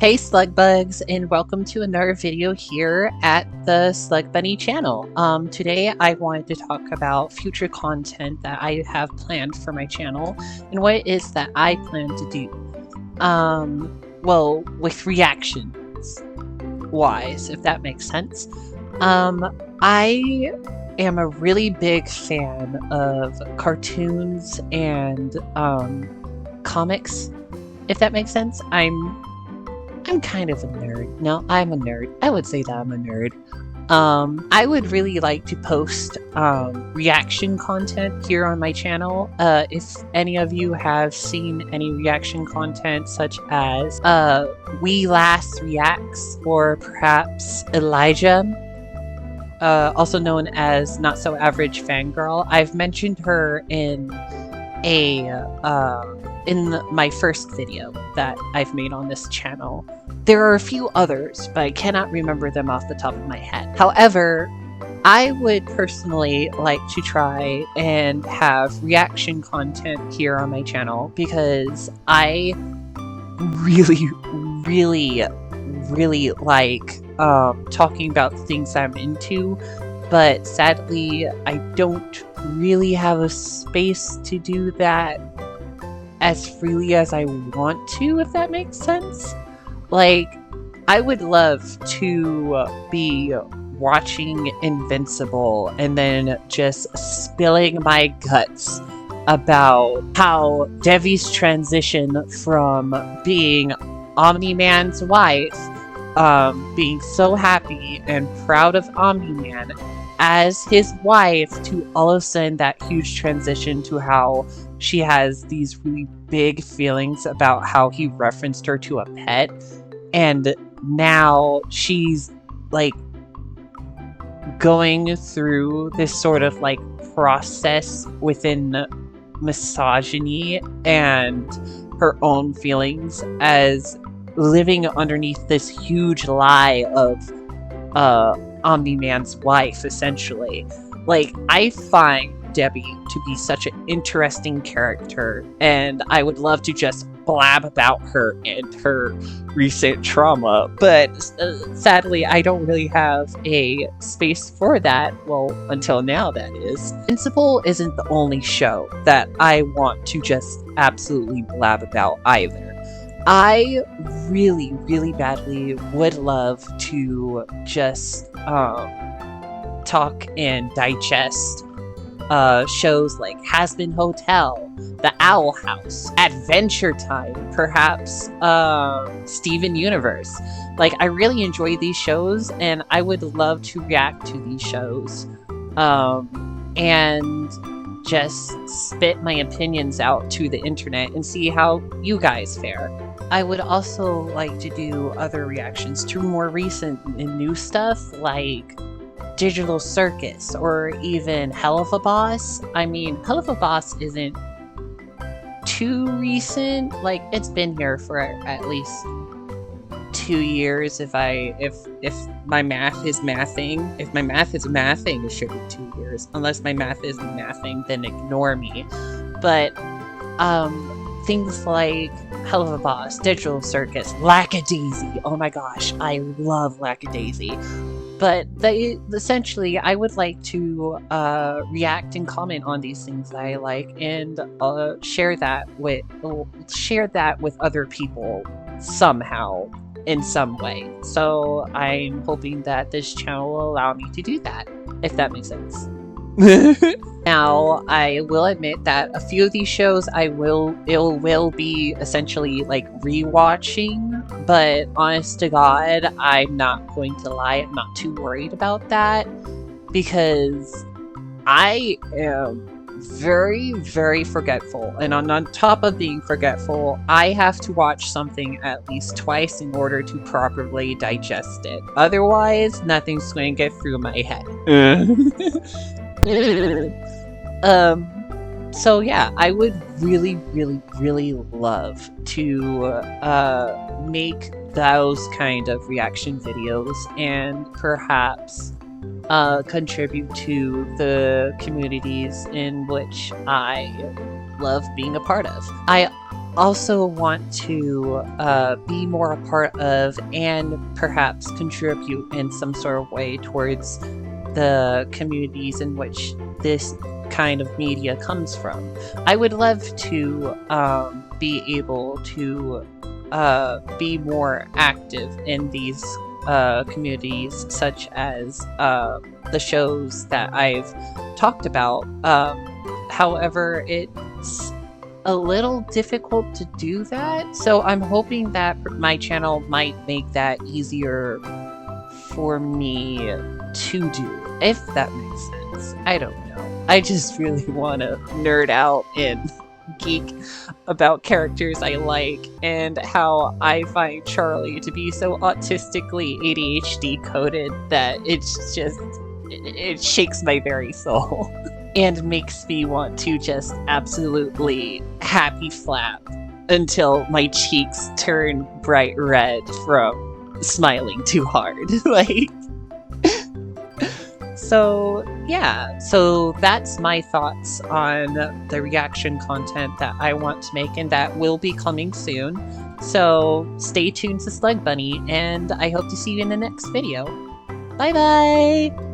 Hey Slugbugs, and welcome to another video here at the SlugBunnie channel. Today I wanted to talk about future content that I have planned for my channel and what it is that I plan to do. Well, with reactions wise, if that makes sense. I am a really big fan of cartoons and comics, if that makes sense. I'm kind of a nerd. No, I'm a nerd. I would say that I'm a nerd. I would really like to post reaction content here on my channel. If any of you have seen any reaction content such as We Last Reacts, or perhaps Elijah, also known as Not So Average Fangirl. I've mentioned her in my first video that I've made on this channel. There are a few others, but I cannot remember them off the top of my head. However, I would personally like to try and have reaction content here on my channel because I really like talking about things I'm into, but sadly I don't really have a space to do that as freely as I want to, if that makes sense. Like, I would love to be watching Invincible and then just spilling my guts about how Devi's transition from being Omni-Man's wife, being so happy and proud of Omni-Man as his wife, to all of a sudden that huge transition to how she has these really big feelings about how he referenced her to a pet, and now she's like going through this sort of like process within misogyny and her own feelings as living underneath this huge lie of Omni-Man's wife, essentially. Like, I find Debbie to be such an interesting character, and I would love to just blab about her and her recent trauma, but sadly I don't really have a space for that. Well, until now, that is. Invincible isn't the only show that I want to just absolutely blab about either. I really badly would love to just talk and digest shows like Has-Been Hotel, The Owl House, Adventure Time, perhaps Steven Universe. Like, I really enjoy these shows, and I would love to react to these shows and just spit my opinions out to the internet and see how you guys fare. I would also like to do other reactions to more recent and new stuff, like Digital Circus, or even Hell of a Boss. I mean, Hell of a Boss isn't too recent. Like, it's been here for at least 2 years if my math is mathing. If my math is mathing, it should be 2 years. Unless my math isn't mathing, then ignore me. But things like Hell of a Boss, Digital Circus, Lackadaisy. Oh my gosh, I love Lackadaisy. But essentially, I would like to react and comment on these things that I like, and share that with other people somehow, in some way. So I'm hoping that this channel will allow me to do that, if that makes sense. Now, I will admit that a few of these shows it will be essentially like rewatching, but honest to God, I'm not going to lie, I'm not too worried about that, because I am very forgetful, and on top of being forgetful, I have to watch something at least twice in order to properly digest it. Otherwise, nothing's going to get through my head. So yeah, I would really love to make those kind of reaction videos, and perhaps contribute to the communities in which I love being a part of. I also want to be more a part of and perhaps contribute in some sort of way towards the communities in which this kind of media comes from. I would love to be able to be more active in these communities, such as the shows that I've talked about. However, it's a little difficult to do that, so I'm hoping that my channel might make that easier for me to do, if that makes sense. I don't know. I just really want to nerd out and geek about characters I like and how I find Charlie to be so autistically ADHD coded that it's just, it shakes my very soul and makes me want to just absolutely happy flap until my cheeks turn bright red from smiling too hard. Like, so yeah, so that's my thoughts on the reaction content that I want to make and that will be coming soon. So stay tuned to Slug Bunny, and I hope to see you in the next video. Bye bye!